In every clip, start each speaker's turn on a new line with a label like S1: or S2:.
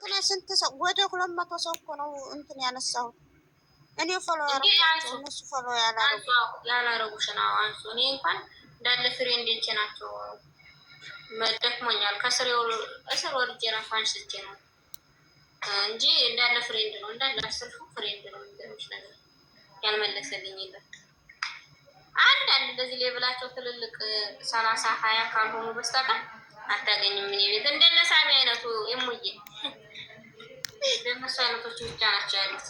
S1: እኔ ስንት ሰው ወደ 200 ሰው እኮ ነው እንትን ያነሳሁት። እኔ ፎሎ ያረጋቸው እነሱ ፎሎ
S2: ያላረጉሽ ነው አንሱ። እኔ እንኳን እንዳለ ፍሬንዶቼ ናቸው። መደክሞኛል ከስር ወርጄ ራሱ አንስቼ ነው እንጂ እንዳለ ፍሬንድ ነው እንዳለ አስርፉ ፍሬንድ ነው። እንደምሽ ነገር ያልመለሰልኝ የለም። አንዳንድ እንደዚህ ሌብላቸው ትልልቅ 30 20 ካልሆኑ በስተቀር አታገኝም። ምን ቤት እንደነ ሳሚ አይነቱ እሙዬ እንደነሱ አይነቶች ብቻ ናቸው ያሉት።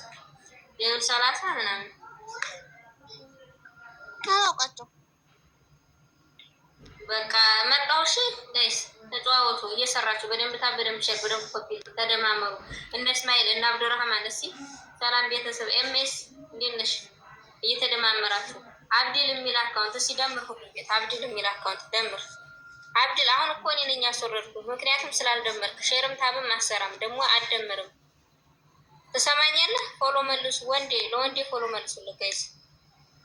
S2: ሌብል 30 ምናምን
S1: አውቃቸው።
S2: በቃ መጣው። እሺ ጋይስ ተጫዋወቱ፣ እየሰራችሁ በደንብ በደንብ ሼር በደንብ ኮፒ ተደማመሩ። እነ እስማኤል እና አብዱራህማን እስኪ ሰላም ቤተሰብ ኤምኤስ እንዴት ነሽ? እየተደማመራችሁ አብዲል የሚል አካውንት እስኪ ደምር። ሁሉ ቤት አብዲል የሚል አካውንት ደምር። አብዲል አሁን እኮ እኔ ነኝ ያስወረድኩት፣ ምክንያቱም ስላልደመርክ። ሼርም ታብም አሰራም ደግሞ አልደምርም። ትሰማኛለህ? ፎሎ መልሱ። ወንዴ ለወንዴ ፎሎ መልሱልህ ጋይስ፣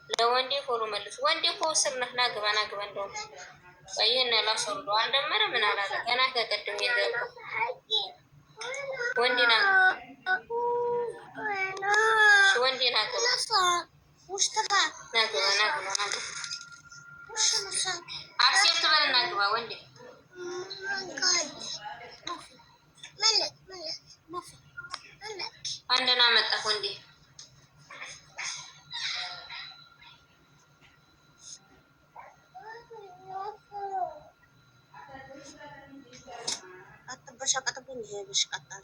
S2: ለወንዴ ፎሎ መልሱ። ወንዴ እኮ ስር ነህ። ናግባ እንደውም ይህን ላስወርደው አልደመረ ምን አላለ ገና ከቀድም የገባ ወንዴ ወንዴ ናግባ አክሴፕት በል እናግባ ወንዴ አንደና መጣህ ወንዴ
S1: አትበሻቀጥብኝ። ይሄ ብሽቀጣል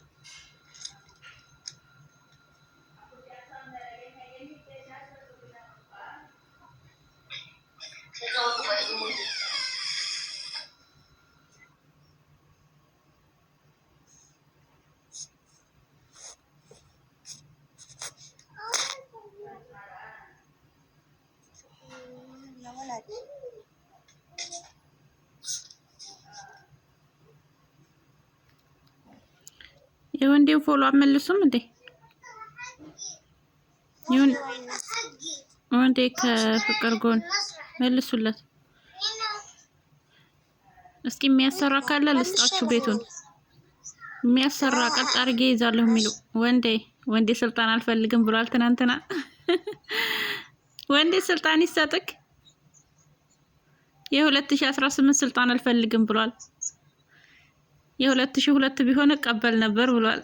S3: የወንዴን ፎሎ አመልሱም እንዴ? ይሁን ወንዴ ከፍቅር ጎን መልሱለት እስኪ። የሚያሰራ ካለ ልስጣችሁ ቤቱን። የሚያሰራ ቀጥ አድርጌ ይዛለሁ የሚሉ ወንዴ ስልጣን አልፈልግም ብሏል ትናንትና። ወንዴ ስልጣን ይሰጥክ። የ2018 ስልጣን አልፈልግም ብሏል። የ2002 ቢሆን ቀበል ነበር ብሏል።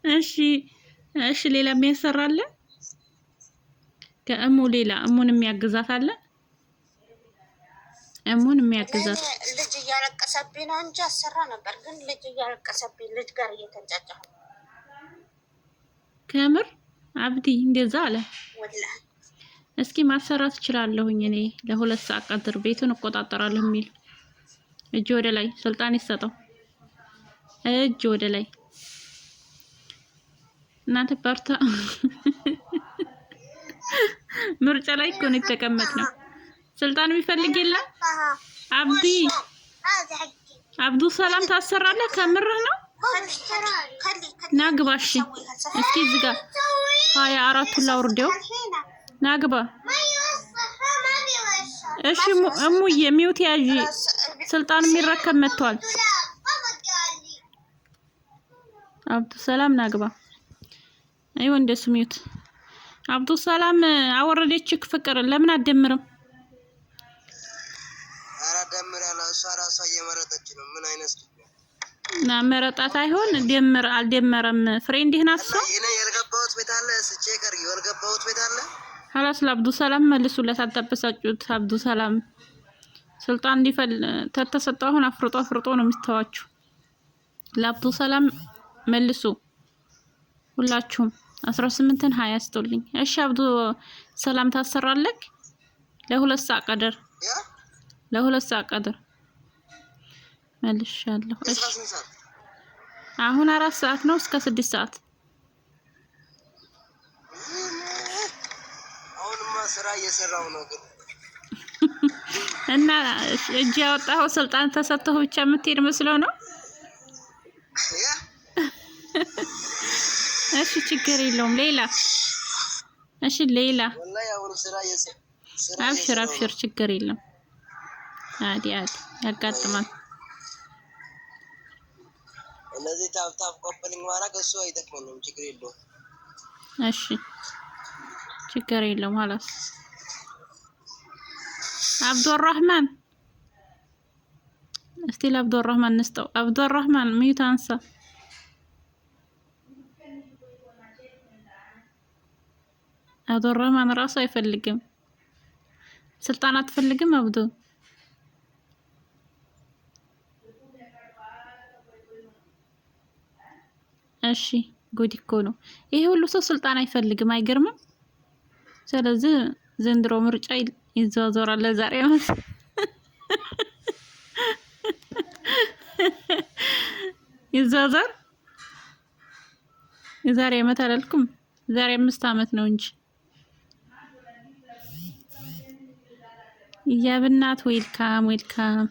S3: እሺ ሌላ የሚያሰራለ ከእሙ ሌላ እሙን የሚያግዛት አለ። እሙን የሚያግዛት
S1: ልጅ እያለቀሰብኝ ነው እንጂ አሰራ ነበር። ግን ልጅ እያለቀሰብኝ ልጅ ጋር እየተንጫጫሁ
S3: ከምር አብዲ እንደዛ አለ። እስኪ ማሰራት እችላለሁኝ እኔ ለ2 ሰዓት ቀድር ቤቱን እቆጣጠራለሁ የሚል እጅ ወደ ላይ ስልጣን ይሰጠው። እጅ ወደ ላይ እናንተ በርታ። ምርጫ ላይ እኮ ነው የተቀመጥነው። ስልጣን የሚፈልግ የለም። አብዱ ሰላም ታሰራለህ? ከምርህ ነው? ናግባሽ እስኪ እዚህ ጋር 24 ላውርደው ናግባ። እሺ እሙዬ ሚውት ያዢ። ስልጣን የሚረከብ መጥቷል። አብዱ ሰላም ናግባ። አይው እንደሱ ሚውት። አብዱ ሰላም አወረደችክ ፍቅር ለምን አትደምርም?
S4: አራ ደምር ያለ እሷ ራሷ እየመረጠች ነው። ምን አይነት
S3: እና መረጣት አይሆን ደምር አልደመረም። ፍሬንድ ይህን አሰ
S4: እኔ ያልገባሁት ቤት አለ ስቼከር ያልገባሁት ቤት አለ።
S3: ሀላስ ለአብዱ ሰላም መልሱለት። አትጠብሳጩት። አብዱ ሰላም ስልጣን እንዲፈል ተተሰጠው። አሁን አፍርጦ ነው የሚስተዋችሁ። ለአብዱ ሰላም መልሱ ሁላችሁም። 18ን 20 አስቶልኝ። እሺ አብዱ ሰላም ታሰራለክ ለ2 ሰዓት ቀደር ለ2 ሰዓት ቀደር መልሻለሁ። እሺ አሁን 4 ሰዓት ነው እስከ 6 ሰዓት።
S4: አሁንማ ስራ እየሰራው ነው ግን
S3: እና እጅ ያወጣው ስልጣን ተሰጥቶ ብቻ የምትሄድ መስለው ነው። እሺ ችግር የለውም። ሌላ እሺ ሌላ
S4: ወላሂ አሁን ስራ
S3: አብሽር ችግር የለም። አዲ ያጋጥማል።
S4: እነዚህ ታፕ ኮፕሊንግ ማድረግ እሱ አይጠቅመንም። ችግር የለውም።
S3: እሺ ችግር የለውም። خلاص አብዱራህማን እስቲ ለአብዱራህማን እንስጠው። አብዱራህማን ሚዩት አንሳ። አብዱራህማን ራሱ አይፈልግም። ስልጣን አትፈልግም አብዱ? እሺ ጉድ እኮ ነው ይሄ ሁሉ ሰው ስልጣን አይፈልግም። አይገርምም? ስለዚህ ዘንድሮ ምርጫ ይዘዋወራል። ለዛሬ ማለት ይዘዋወር የዛሬ ዓመት አላልኩም፣ ዛሬ 5 ዓመት ነው እንጂ ያብናት። ዌልካም ዌልካም።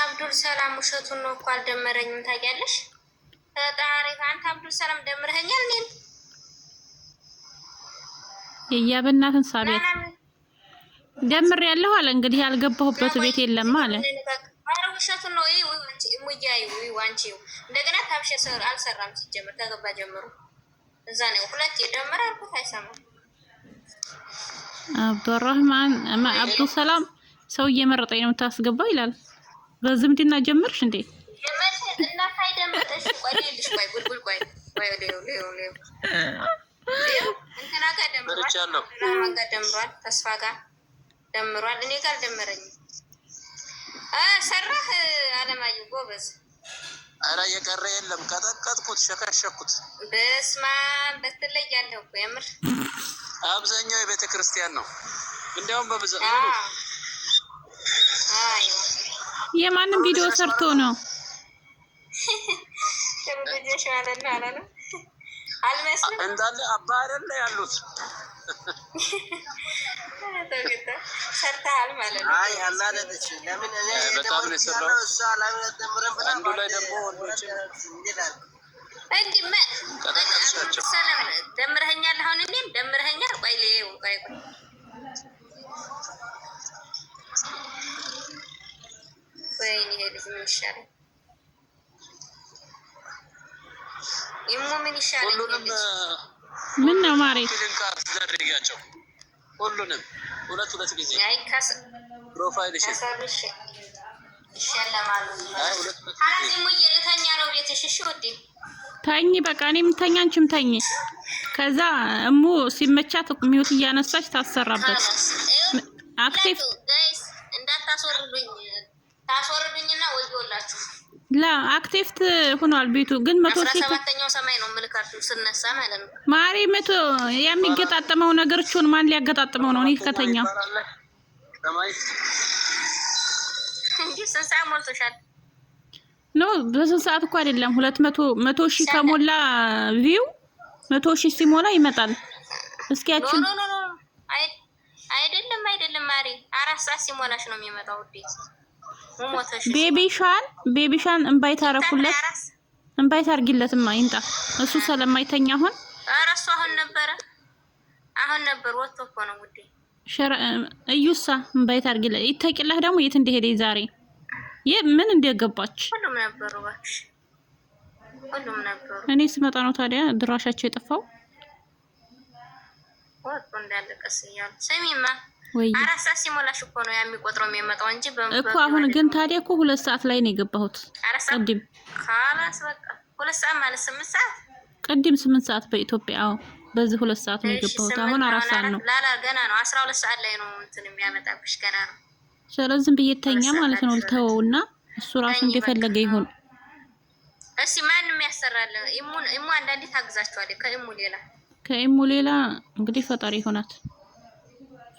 S2: አብዱል ሰላም ውሸቱን ነው እኮ አልደመረኝም። ታውቂያለሽ? ፈጣሪ አንተ አብዱል ሰላም ደምረኸኛል። እኔን
S3: የያብናትን ሳቢያት ደምር ያለው አለ። እንግዲህ ያልገባሁበት ቤት የለም አለ።
S2: አረ ውሸቱን ነው። ሙያዩ ዋንቺው እንደገና ታብሽር አልሰራም። ሲጀምር ከገባ ጀምሮ እዛ ነው ሁለት የደመረ አልኩት አይሰማም።
S3: አብዱራህማን አብዱ ሰላም ሰው እየመረጠኝ ነው የምታስገባው ይላል። በዝምድና ጀመርሽ እንዴ?
S2: እና ታይደምጥሽ ቆይልሽ ቆይ ጉልጉል ቆይ ሌው እንትና ጋር ደምሯል፣ ተስፋ ጋር ደምሯል። እኔ ጋር ደመረኝ። ሰራህ አለማየሁ ጎበዝ።
S4: አረ የቀረ የለም። ቀጠቀጥኩት፣ ሸከሸኩት።
S2: በስማ በትለይ ያለው እኮ የምር
S4: አብዛኛው የቤተ ክርስቲያን ነው። እንዲያውም በብዛት
S2: አይዋ
S3: የማንም ቪዲዮ ሰርቶ ነው
S2: ተብሎሽ ማለት ነው አላለ አልመስልም
S4: እንዳለ አባ አይደለ ያሉት
S2: ተገጣ ሰርታል ማለት ነው።
S4: አይ አላለች። ለምን እኔ በጣም ነው ሰራው። እሷ ለምን ተምረን ብላ አንዱ ላይ ደግሞ ወንዶች እንዴላል
S2: እንዲማ ሰላም ደምረኸኛል። አሁን እኔም ደምረኸኛል። ቆይ ሌው ቆይ ወይኔ ልጅ ምን ይሻላል? ይሙ ምን ይሻላል?
S3: ምን ነው ማሬ
S4: ሊንካት ዘርጋቸው ሁሉንም ሁለት ጊዜ
S2: አይ ካስ
S4: ፕሮፋይል እሺ
S2: ካሳብሽ ይሻላል።
S4: አይ ሁለት
S2: አዚ ሙየለተኛ ነው ቤትሽ። እሺ ወዴ
S3: ታኝ በቃ እኔም ተኛ አንቺም ተኝ። ከዛ እሙ ሲመቻት ሚውት እያነሳች ታሰራበት። አክቲቭ
S2: ጋይስ እንዳታስወርዱኝ፣ ታስወርዱኝና ወይውላችሁ
S3: ላ አክቲቭ ሆኗል ቤቱ ግን
S2: 17ኛው ሰማይ ነው መልካችሁ ስነሳ ማለት ነው።
S3: ማሪ 100 የሚገጣጠመው ነገርችን ማን ሊያገጣጥመው ነው? እኔ ከተኛ
S4: ሰማይ
S2: እንዴ ሰዓት ሞልቶሻል?
S3: ኖ በስንት ሰዓት እኮ አይደለም። 200 ሺህ ከሞላ ቪው 100 ሺህ ሲሞላ ይመጣል። እስኪያችን
S2: ኖ አይደለም ማሪ 4 ሰዓት ሲሞላሽ ነው የሚመጣው። ዲስ ሞሞተሽ
S3: ቤቢሻን እንባይት አረኩለት። እንባይት አርጊለትማ ይምጣ እሱ ስለማይተኛ አሁን
S2: አራሱ አሁን ነበር ወጥቶ እኮ ነው ውዴ።
S3: እዩሳ እንባይት አርጊለት። ይተቂላህ ደግሞ የት እንደሄደ ዛሬ ምን እንደገባች
S2: ሁሉም ነበሩ እባክሽ፣ ሁሉም ነበሩ።
S3: እኔ ስመጣ ነው ታዲያ ድራሻቸው የጠፋው።
S2: ወጥቶ እንዳለቀስ ይያል ሰሚማ
S3: ወይ
S2: 4 ሰዓት ሲሞላሽ እኮ ነው የሚቆጥረው የሚመጣው እንጂ
S3: እኮ አሁን ግን ታዲያ እኮ 2 ሰዓት ላይ ነው የገባሁት። ቅድም
S2: خلاص በቃ 2 ሰዓት ማለት 8 ሰዓት
S3: ቅድም 8 ሰዓት በኢትዮጵያ። አዎ በዚህ 2 ሰዓት ነው የገባሁት። አሁን 4 ሰዓት ነው።
S2: ላላ ገና ነው 12 ሰዓት ላይ ነው እንትን የሚያመጣብሽ ገና ነው።
S3: ስለዚህ ብየተኛ ማለት ነው። ልተወውና እሱ ራሱ እንደፈለገ ይሁን።
S2: እሺ ማንም ያሰራል። ኢሙ አንዳንዴ ታግዛቸዋለች። ከኢሙ ሌላ
S3: እንግዲህ ፈጣሪ ይሆናት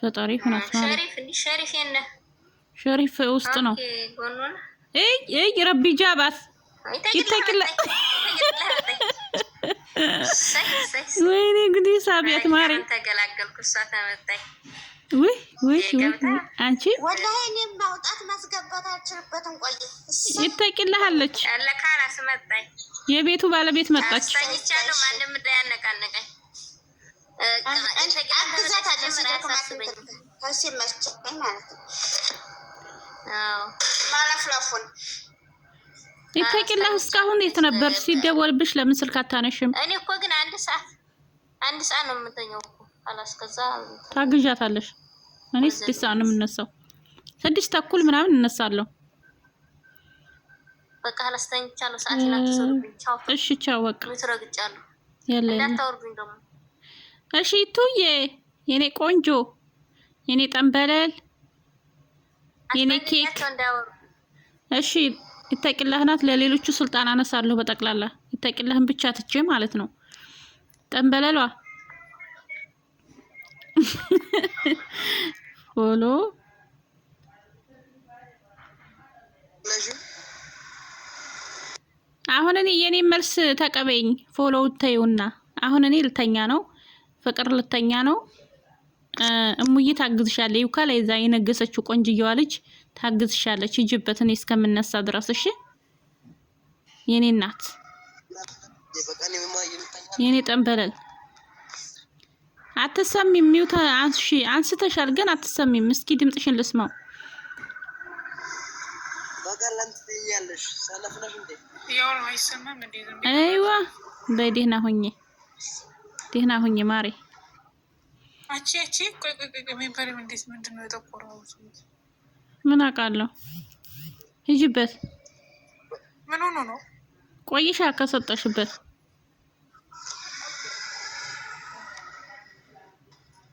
S3: ማለት
S2: ሸሪፍ የነ
S3: ሸሪፍ ውስጥ ነው። ረቢ ጃባት ይተክለ ወይኔ እንግዲህ ሳቢያት ማሪ
S2: ተገላገልኩ። እሷ ተመጣኝ
S3: ወይ አንቺ
S1: ወላሂ እኔም ማውጣት ማስገባት አልችልበትም። ቆይ
S3: ይተክልሃለች
S2: ያለ ካራስ መጣኝ።
S3: የቤቱ ባለቤት መጣች።
S2: ታኝቻለሁ። ማንም እንዳያነቃነቀኝ
S1: አግዛት አለ ሲደክማት ከሲመች ማለት ነው።
S2: አዎ
S1: ማለፍለፉን
S3: ይተቂላህ እስካሁን የት ነበር ሲደወልብሽ? ለምን ስልክ አታነሽም?
S2: እኔ እኮ ግን አንድ ሰዓት ነው የምተኛው እኮ አላስከዛ
S3: ታግዣታለሽ። እኔ 6 ሰዓት ነው የምነሳው፣ 6 ተኩል ምናምን እነሳለሁ።
S2: በቃ አላስተኝቻለሁ። ሰዓት ይናተሰሩብኝ። ቻው።
S3: እሺ ቻው። በቃ
S2: ምትረግጫለሁ።
S3: ያለ
S2: እንዳታወርዱኝ ደግሞ።
S3: እሺ ቱዬ፣ የኔ ቆንጆ፣ የኔ ጠንበለል፣ የኔ ኬክ። እሺ ይተቂላህ ናት። ለሌሎቹ ስልጣን አነሳለሁ በጠቅላላ ይተቂላህን ብቻ ትቼ ማለት ነው። ጠንበለሏ ፎሎ አሁን እኔ የኔ መልስ ተቀበይኝ። ፎሎ ተይውና አሁን እኔ ልተኛ ነው፣ ፍቅር ልተኛ ነው። እሙዬ ታግዝሻለች። ይው ከላይ እዛ የነገሰችው ቆንጅየዋ ልጅ ታግዝሻለች። ሂጂበት እኔ እስከምነሳ ድረስ እሺ። የኔ እናት፣ የኔ ጠንበለል አትሰሚም? ሚውታ አንሺ፣ አንስተሻል ግን አትሰሚም። እስኪ ድምጽሽን ልስማው። አይዋ በደህና ሁኚ፣ ደህና ሁኚ ማሬ። ምን አውቃለሁ። ሂጂበት።
S5: ምን ሆኖ ነው?
S3: ቆይሻ ከሰጠሽበት።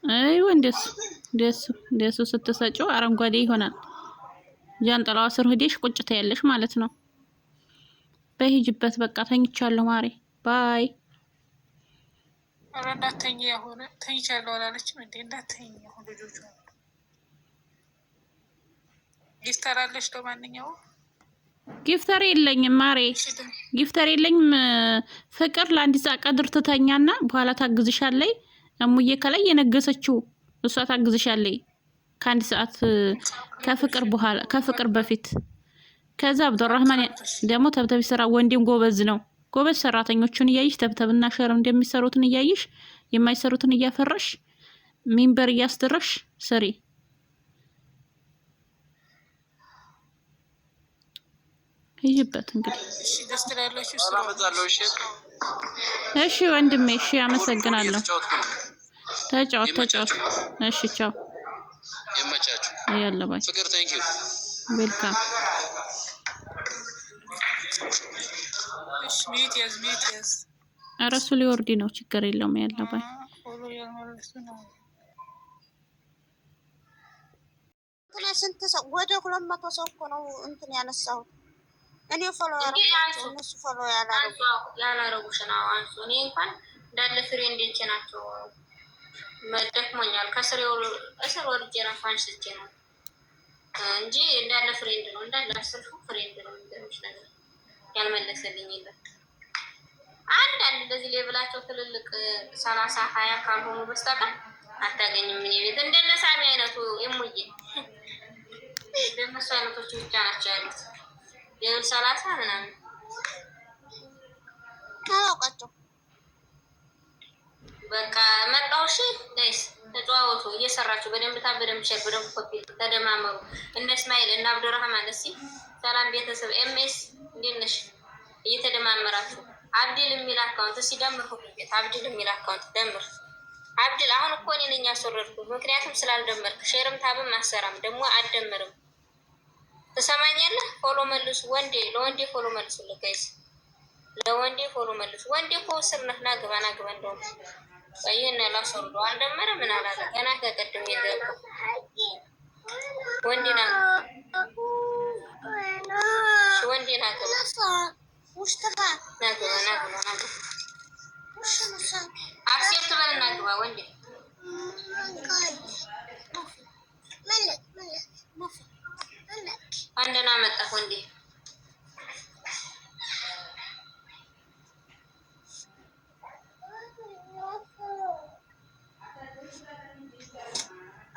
S3: አይዋ እንደሱ ስትሰጪው አረንጓዴ ይሆናል። ጃንጥላዋ ስር ሄደሽ ቁጭ ትያለሽ ማለት ነው። በሂጂበት። በቃ ተኝቻለሁ ማሬ። ባይ።
S5: ኧረ እንዳትተኝ። ያሆነ ተኝቻለሁ አላለችም እንዴ? እንዳትተኝ። አሁን ልጆቹ ጊፍተር አለሽ? ለማንኛውም
S3: ጊፍተር የለኝም ማሬ፣ ጊፍተር የለኝም። ፍቅር ለአንድ ሰዓት ቀድር ትተኛና በኋላ ታግዝሻለይ። እሙዬ ከላይ የነገሰችው እሷ ታግዝሻለይ ከአንድ ሰዓት ከፍቅር በኋላ ከፍቅር በፊት። ከዛ አብዱራህማን ደግሞ ተብተብ ስራ። ወንዴም ጎበዝ ነው። ጎበዝ ሰራተኞቹን እያይሽ ተብተብና ሸር እንደሚሰሩትን እያይሽ የማይሰሩትን እያፈረሽ ሚንበር እያስደረሽ ስሪ። ይይበት እንግዲህ። እሺ ወንድሜ፣ እሺ አመሰግናለሁ። ተጫወት። እሺ ቻው።
S4: ይመቻችሁ።
S3: ያለ ባይ
S4: ፍቅር ቴንክ ዩ
S3: ዌልካም።
S5: እሺ ሚት ያዝ
S3: እረሱ ሊወርድ ነው። ችግር የለውም። ያለ ባይ
S1: ስንት ሰው ወደ 200 ሰው እኮ ነው እንትን ያነሳሁት። እኔ ፎሎ ያረጋቸው እነሱ ፎሎ
S2: ያላረጉሽ ነው። አንሱ እኔ እንኳን እንዳለ ፍሬንዶቼ ናቸው። መደክሞኛል። ከስር ወርጄ ራሱ አንስቼ ነው እንጂ እንዳለ ፍሬንድ ነው። እንዳለ አስርፉ ፍሬንድ ነው። የሚገርምሽ ነገር ያልመለሰልኝ የለም። አንዳንድ እንደዚህ ሌብላቸው ትልልቅ 30-20 ካልሆኑ በስተቀር አታገኝም። ምን ቤት እንደነ ሳሚ አይነቱ የሙዬ እንደነሱ አይነቶች ብቻ ናቸው ያሉት። ሌብል 30 ምናምን
S1: አላውቃቸው።
S2: በቃ መጣው። እሺ ጋይስ ተጫዋወቱ፣ እየሰራችሁ በደንብ በደንብ ሼር፣ በደንብ ኮፒ ተደማመሩ። እነ እስማኤል እና አብዱራህማን እስኪ ሰላም ቤተሰብ። ኤምኤስ እንዴት ነሽ? እየተደማመራችሁ አብዲል የሚል አካውንት እስኪ ደምር። ሁሉ ቤት አብዲል የሚል አካውንት ደምር። አብዲል አሁን እኮ እኔ ነኝ ያስወረድኩት፣ ምክንያቱም ስላልደመርክ። ሼርም ታብም አሰራም ደግሞ አትደምርም። ትሰማኛለህ? ፎሎ መልሱ። ወንዴ ለወንዴ ፎሎ መልሱልህ ጋይስ፣ ለወንዴ ፎሎ መልሱ። ወንዴ እኮ ስር ነህ። ናግባ እንደውም ይህን ላስወርዶ አልደመረ ምን አላለ ገና ከቀድም የገባ ወንዴ ወንዴ ናግባ አክሴፕት በል ናግባ ወንዴ አንደና መጣ ወንዴ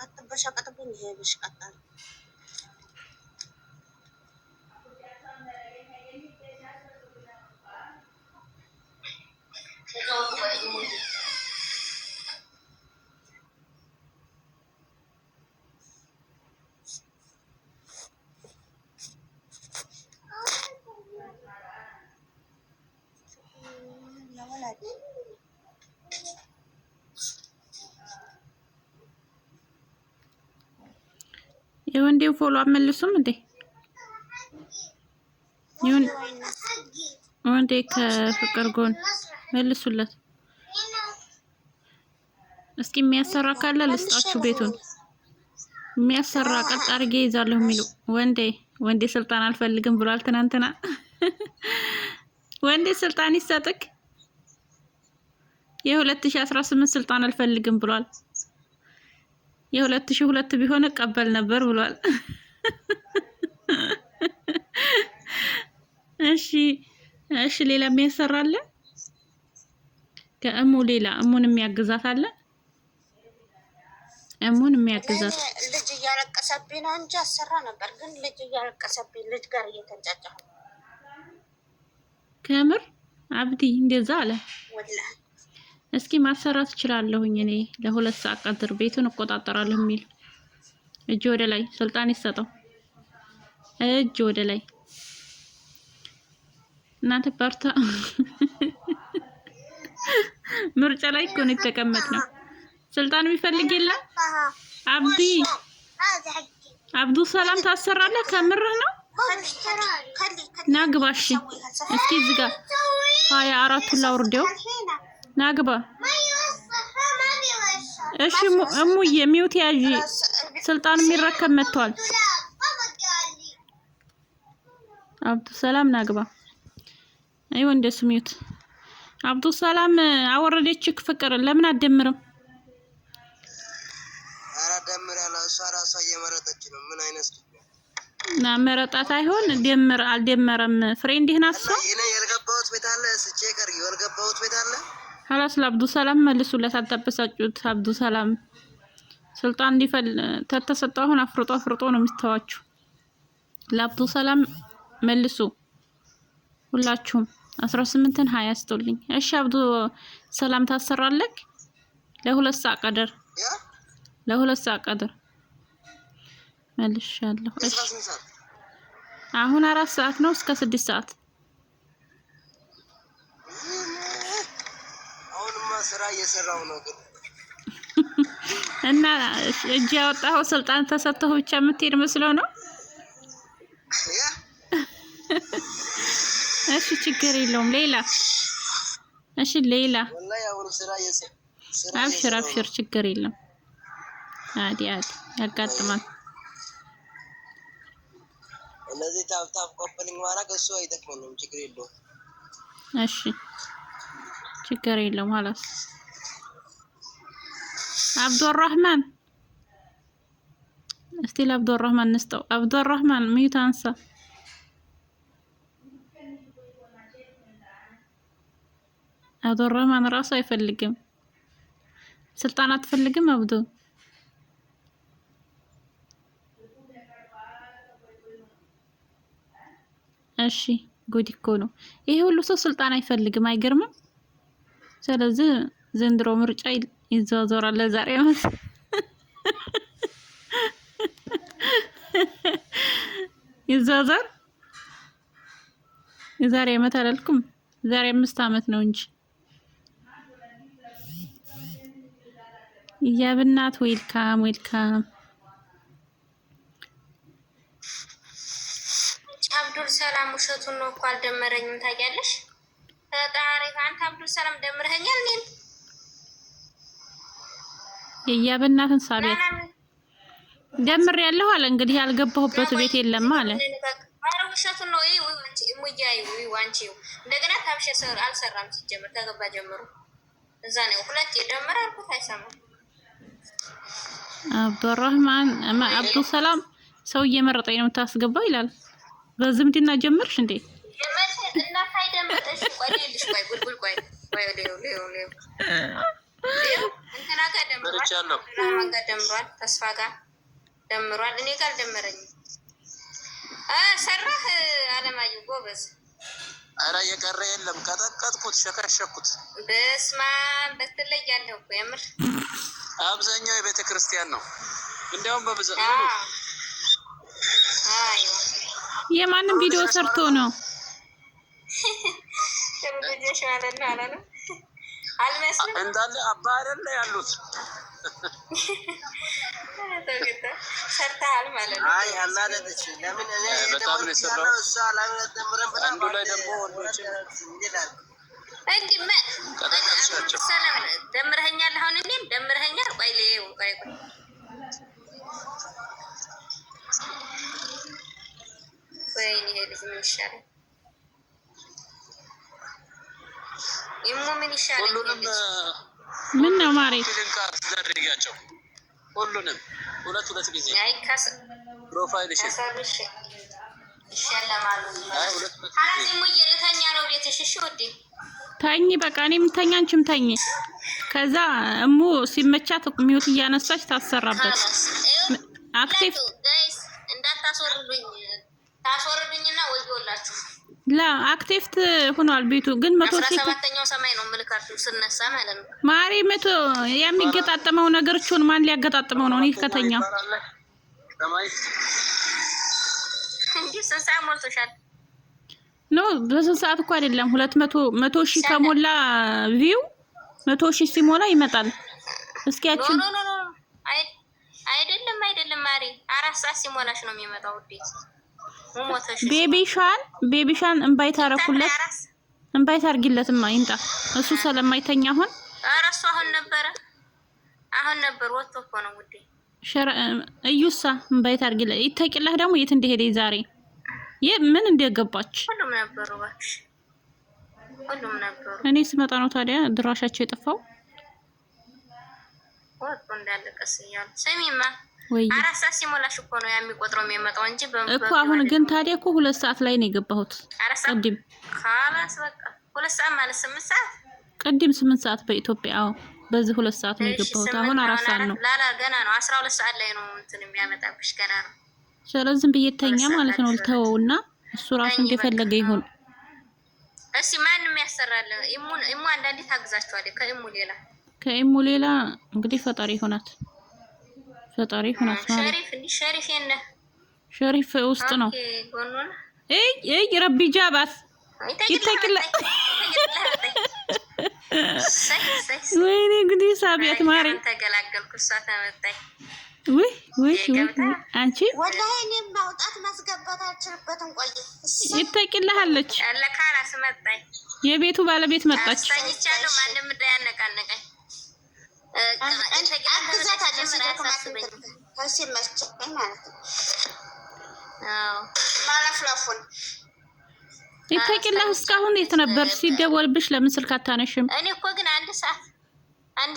S1: አትበሻቀጥብኝ። ይሄ ብሽቀጣል
S3: የወንዴው ፎሎ አመልሱም እንዴ? ይሁን ወንዴ ከፍቅር ጎን መልሱለት። እስኪ የሚያሰራ ካለ ልስጣችሁ ቤቱን። የሚያሰራ ቀጥ አድርጌ ይዛለሁ የሚሉ ወንዴ ስልጣን አልፈልግም ብሏል ትናንትና። ወንዴ ስልጣን ይሰጥክ። የ2018 ስልጣን አልፈልግም ብሏል። የ2002 ቢሆን እቀበል ነበር ብሏል። እሺ ሌላ የሚያሰራለ ከእሙ ሌላ እሙን የሚያግዛት አለ። እሙን የሚያግዛት
S1: ልጅ እያለቀሰብኝ ነው እንጂ አሰራ ነበር። ግን ልጅ እያለቀሰብኝ ልጅ ጋር እየተንጫጫሁ
S3: ከምር አብዲ እንደዛ አለ። እስኪ ማሰራት እችላለሁኝ እኔ ለ2 ሰዓት ቀድር ቤቱን እቆጣጠራለሁ የሚል እጅ ወደ ላይ ስልጣን ይሰጠው። እጅ ወደ ላይ እናንተ ፓርታ ምርጫ ላይ እኮ ነው የተቀመጥነው። ስልጣን የሚፈልግ የለም። አብዱ ሰላም ታሰራለህ? ከምርህ ነው? ናግባ። እሺ እስኪ እዚህ ጋር 24ቱን ላውርደው። ናግባ። እሺ እሙዬ ሚውት ያዢ። ስልጣን የሚረከብ መጥቷል። አብዱ ሰላም ናግባ። አይው እንደሱ ሚውት። አብዱ ሰላም አወረደችክ ፍቅር ለምን አትደምርም?
S4: ደምር ያለው እሷ ራሷ እየመረጠች ነው። ምን አይነት
S3: እና መረጣት አይሆን ደምር አልደመረም። ፍሬንድህ ናት እሷ።
S4: እኔ ያልገባሁት ቤት አለ ስቼከር ያልገባሁት ቤት አለ።
S3: ሀላስ ለአብዱ ሰላም መልሱለት። አታበሳጩት። አብዱ ሰላም ስልጣን እንዲፈል ተተሰጠው አሁን አፍርጦ ነው የሚስተዋችሁ። ለአብዱ ሰላም መልሱ ሁላችሁም 18ን 20 ስጡልኝ። እሺ አብዱ ሰላም ታሰራለክ ለ2 ሰዓት ቀደር ለ2 ሰዓት ቀደር መልሻለሁ። እሺ አሁን 4 ሰዓት ነው እስከ 6 ሰዓት።
S4: አሁንማ ስራ እየሰራው ነው ግን
S3: እና እጅ ያወጣው ስልጣን ተሰጥቶ ብቻ የምትሄድ መስሎ ነው። እሺ ችግር የለውም። ሌላ እሺ ሌላ
S4: ወላሂ አሁን ስራ
S3: አብሽር ችግር የለም። አዲ ያጋጥማል።
S4: እነዚህ ታፕ ኮምፕሊንግ ማድረግ እሱ አይጠቅመንም። ችግር የለውም።
S3: እሺ ችግር የለውም። ሀላስ አብዱራህማን እስቲ ለአብዱራህማን እንስጠው። አብዱራህማን ሚዩት አንሳ። አብዱራህማን ራሱ አይፈልግም ስልጣን አትፈልግም አብዱ። እሺ ጉድ እኮ ነው ይሄ ሁሉ ሰው ስልጣን አይፈልግም። አይገርምም? ስለዚህ ዘንድሮ ምርጫ ይዘዋወራል። ዛሬ አመት ይዘዋወር። የዛሬ አመት አላልኩም፣ ዛሬ 5 አመት ነው እንጂ ያብናት። ዌልካም
S2: አብዱል ሰላም ውሸቱን ነው እኮ አልደመረኝም። ታውቂያለሽ? ፈጣሪ አንተ አብዱል ሰላም ደምረኸኛል። እኔም
S3: የያብናትን ሳቢያት ደምር ያለው አለ። እንግዲህ ያልገባሁበት ቤት የለም አለ።
S2: አረ ውሸቱን ነው። ሙያዩ ዋንቺው እንደገና ታብሽ አልሰራም። ሲጀምር ተገባ ጀምሮ እዛ ነው ሁለት የደመረ አልኩት አይሰማም።
S3: አብዱራህማን አብዱ ሰላም ሰው እየመረጠኝ ነው የምታስገባው ይላል። በዝምድና ጀመርሽ እንዴ?
S2: እና ታይደምጥሽ ቆይልሽ ቆይ ቡልቡል ቆይ ሌው እንትና ጋር ደምሯል። ተስፋ ጋር ደምሯል። እኔ ጋር አልደመረኝም። ሰራህ አለማየሁ ጎበዝ።
S4: አረ የቀረ የለም። ቀጠቀጥኩት፣ ሸከሸኩት።
S2: በስማ በትለያለሁ እኮ የምር
S4: አብዛኛው የቤተ ክርስቲያን ነው። እንዲያውም በብዛት
S3: የማንም ቪዲዮ ሰርቶ ነው
S2: ተምደሽ ማለት ነው አላለም እንዳለ
S4: አባ አይደለ ያሉት
S2: ሰርተሃል ማለት ነው።
S4: አይ አናደደች። ለምን እኔ በጣም ነው የሰራው። እሷ ለምን አትደምረም? አንዱ ላይ ደግሞ ወንዶችን ይላል
S2: እንዴ ሰላም ደምረኸኛል። አሁን እኔም ደምረኸኛል። ቆይ ሌው ቆይ ወይኔ ልጅ ምን ይሻላል? ይሙ ምን ይሻላል?
S4: ሁሉንም
S3: ምን ነው ማሪ
S4: ዘርጋቸው ሁሉንም ሁለት ጊዜ
S2: አይካስ
S4: ፕሮፋይል
S2: ሰርሽ ይሻላል። አይ ሁለት አራዚሙ እየለተኛ ነው ቤትሽ። እሺ ወዴ
S3: ታኝ በቃ እኔም ተኛ አንቺም ተኝ። ከዛ እሙ ሲመቻት ሚውት እያነሳች ታሰራበት። አክቲቭ
S2: ጋይስ እንዳታስወርዱኝ ታስወርዱኝና ወይዶላችሁ
S3: ላ አክቲቭ ሆኗል ቤቱ ግን
S2: 17ኛው ሰማይ ነው ምልካችሁ ስነሳ ማለት ነው።
S3: ማሪ 100 የሚገጣጠመው ነገርቹን ማን ሊያገጣጥመው ነው? እኔ ከተኛው
S4: ሰማይ
S2: እንዴ ሰሳ ሞልቶሻል
S3: ነው። በዚህ ሰዓት እኮ አይደለም 200 ሺህ ከሞላ ቪው 100 ሺህ ሲሞላ ይመጣል። እስኪ ያችን
S2: ኖ አይደለም ማሪ 4 ሰዓት ሲሞላሽ ነው የሚመጣው።
S3: ቤቢሻን እንባይት አረኩለት። እንባይት አርጊለትማ ይንጣ እሱ ስለማይተኛ
S2: አራሱ አሁን ነበር ወጥቶ እኮ ነው ውዴ።
S3: እዩሳ እንባይት አርጊለት። ይተቂላህ ደግሞ የት እንደሄደ ዛሬ ምን እንደገባች
S2: ሁሉም ነበሩ እባክሽ ሁሉም ነበሩ።
S3: እኔ ስመጣ ነው ታዲያ ድራሻቸው የጠፋው።
S2: ወጥቶ እንዳለቀስ ይያል ሰሚማ
S3: ወይ
S2: 4 ሰዓት ሲሞላሽ እኮ ነው የሚቆጥረው የሚመጣው እንጂ
S3: እኮ አሁን ግን ታዲያ እኮ 2 ሰዓት ላይ ነው የገባሁት። ቅድም
S2: خلاص በቃ 2 ሰዓት ማለት 8 ሰዓት
S3: ቅድም 8 ሰዓት በኢትዮጵያ። አዎ በዚህ 2 ሰዓት ነው የገባሁት። አሁን 4 ሰዓት ነው።
S2: ላላ ገና ነው 12 ሰዓት ላይ ነው እንትን የሚያመጣብሽ ገና ነው።
S3: ስለዚህ በየተኛ ማለት ነው ልተወውና እሱ ራሱ እንደፈለገ ይሁን።
S2: እሺ ማንም ያሰራል። ኢሙ አንዳንዴ ታግዛቸዋለች። ከኢሙ ሌላ
S3: እንግዲህ ፈጣሪ ይሆናት ማለት ሸሪፍ ውስጥ ነው። እይ ረቢ ጃባት ይተክለ ወይኔ እንግዲህ ሳቢያት ማሪ
S2: ተገላገልኩ። እሷ ተመጣኝ
S3: ወይ አንቺ
S1: ወላሂ እኔም ማውጣት ማስገባት አልችልበትም። ቆይ
S3: ይተክልሃለች
S2: ያለ ካራስ መጣኝ።
S3: የቤቱ ባለቤት መጣች።
S2: ታኝቻለሁ ማንም እንዳያነቃነቀኝ
S3: ይተቂላህ እስካሁን የት ነበር? ሲደወልብሽ ለምን ስልክ አታነሽም?
S2: እኔ እኮ ግን አንድ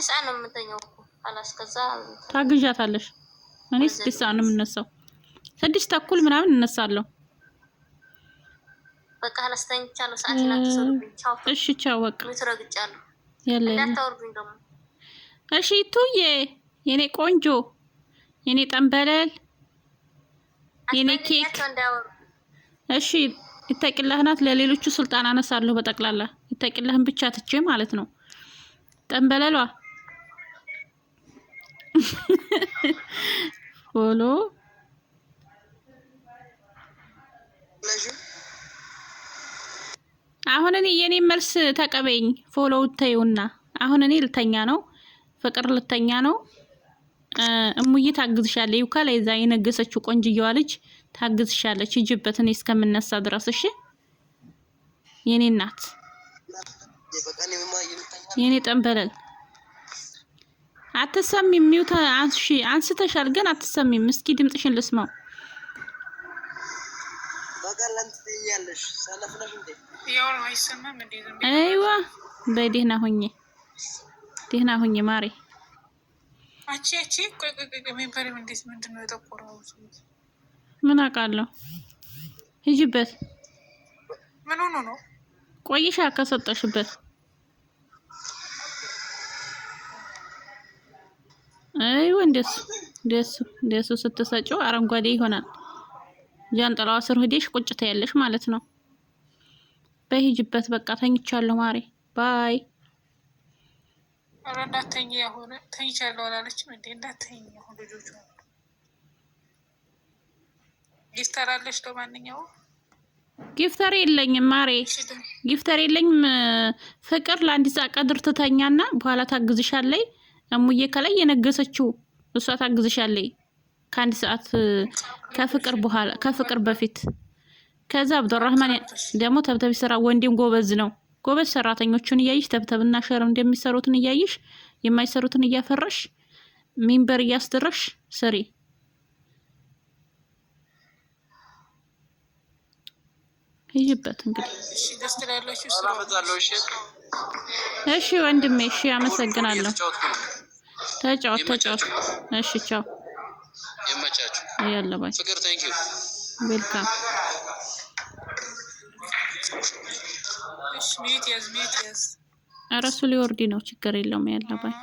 S2: ሰዓት ነው የምተኛው እኮ አላስከዛ
S3: ታግዣታለሽ። እኔ 6 ሰዓት ነው የምነሳው። 6 ተኩል ምናምን እነሳለሁ።
S2: በቃ አላስተኝቻለሁ። ሰዓት ላትሰሩብኝ። ቻው።
S3: እሺ ቻው። በቃ
S2: ምትረግጫለሁ።
S3: ያለ
S2: እንዳታወርዱኝ ደግሞ
S3: እሺ ቱዬ የኔ ቆንጆ የኔ ጠንበለል የኔ ኬክ እሺ ይተቂላህናት። ለሌሎቹ ስልጣን አነሳለሁ በጠቅላላ ይተቂላህን ብቻ ትቼ ማለት ነው። ጠንበለሏ ፎሎ አሁን እኔ የኔ መልስ ተቀበይኝ። ፎሎ ተይውና አሁን እኔ ልተኛ ነው። ፍቅር ልተኛ ነው። እሙዬ ታግዝሻለች። ይውካ ላይ እዛ የነገሰችው ቆንጅየዋ ልጅ ታግዝሻለች። ሂጂበት እኔ እስከምነሳ ድረስ እሺ። የኔ እናት የኔ ጠንበለል አትሰሚም? ሚውታ አንስተሻል ግን አትሰሚም። እስኪ ድምጽሽን ልስማው። አይዋ በደህና ሁኚ ማሬ። ምን አውቃለሁ። ሂጂበት።
S5: ምን ሆኖ ነው?
S3: ቆይሻ ከሰጠሽበት። አይዋ እንደሱ ስትሰጪው አረንጓዴ ይሆናል። ጃንጥላዋ ስር ሄደሽ ቁጭ ታያለሽ ማለት ነው። በሂጂበት በቃ ተኝቻለሁ ማሬ ባይ።
S5: ኧረ እንዳትተኝ ያሆነ ተኝቻለሁ አላለችም እንዴ? እንዳትተኝ ያሆነ ልጆቹ ጊፍተር አለሽ? ለማንኛውም
S3: ጊፍተር የለኝም ማሬ፣ ጊፍተር የለኝም። ፍቅር ለአንድ ሰዓት ቀድር ትተኛና በኋላ ታግዝሻለች። እሙዬ ከላይ የነገሰችው እሷ ታግዝሻለች። ከአንድ ሰዓት ከፍቅር በኋላ ከፍቅር በፊት ከዛ አብዱራህማን ደግሞ ተብተብ ይሰራ ወንድም ጎበዝ ነው ጎበዝ ሰራተኞቹን እያይሽ ተብተብና ሸር እንደሚሰሩትን እያይሽ የማይሰሩትን እያፈረሽ ሚንበር እያስደረሽ ስሪ ይይበት እንግዲህ እሺ ወንድሜ እሺ አመሰግናለሁ ተጫወት እሺ ቻው
S4: ይመቻችሁ
S3: ያለ ባይ
S4: ፍቅር ቴንኪው
S3: ዌልካም
S5: እሺ ሚት ያዝ
S3: አረሱ ሊወርድ ነው ችግር የለውም ያለ ባይ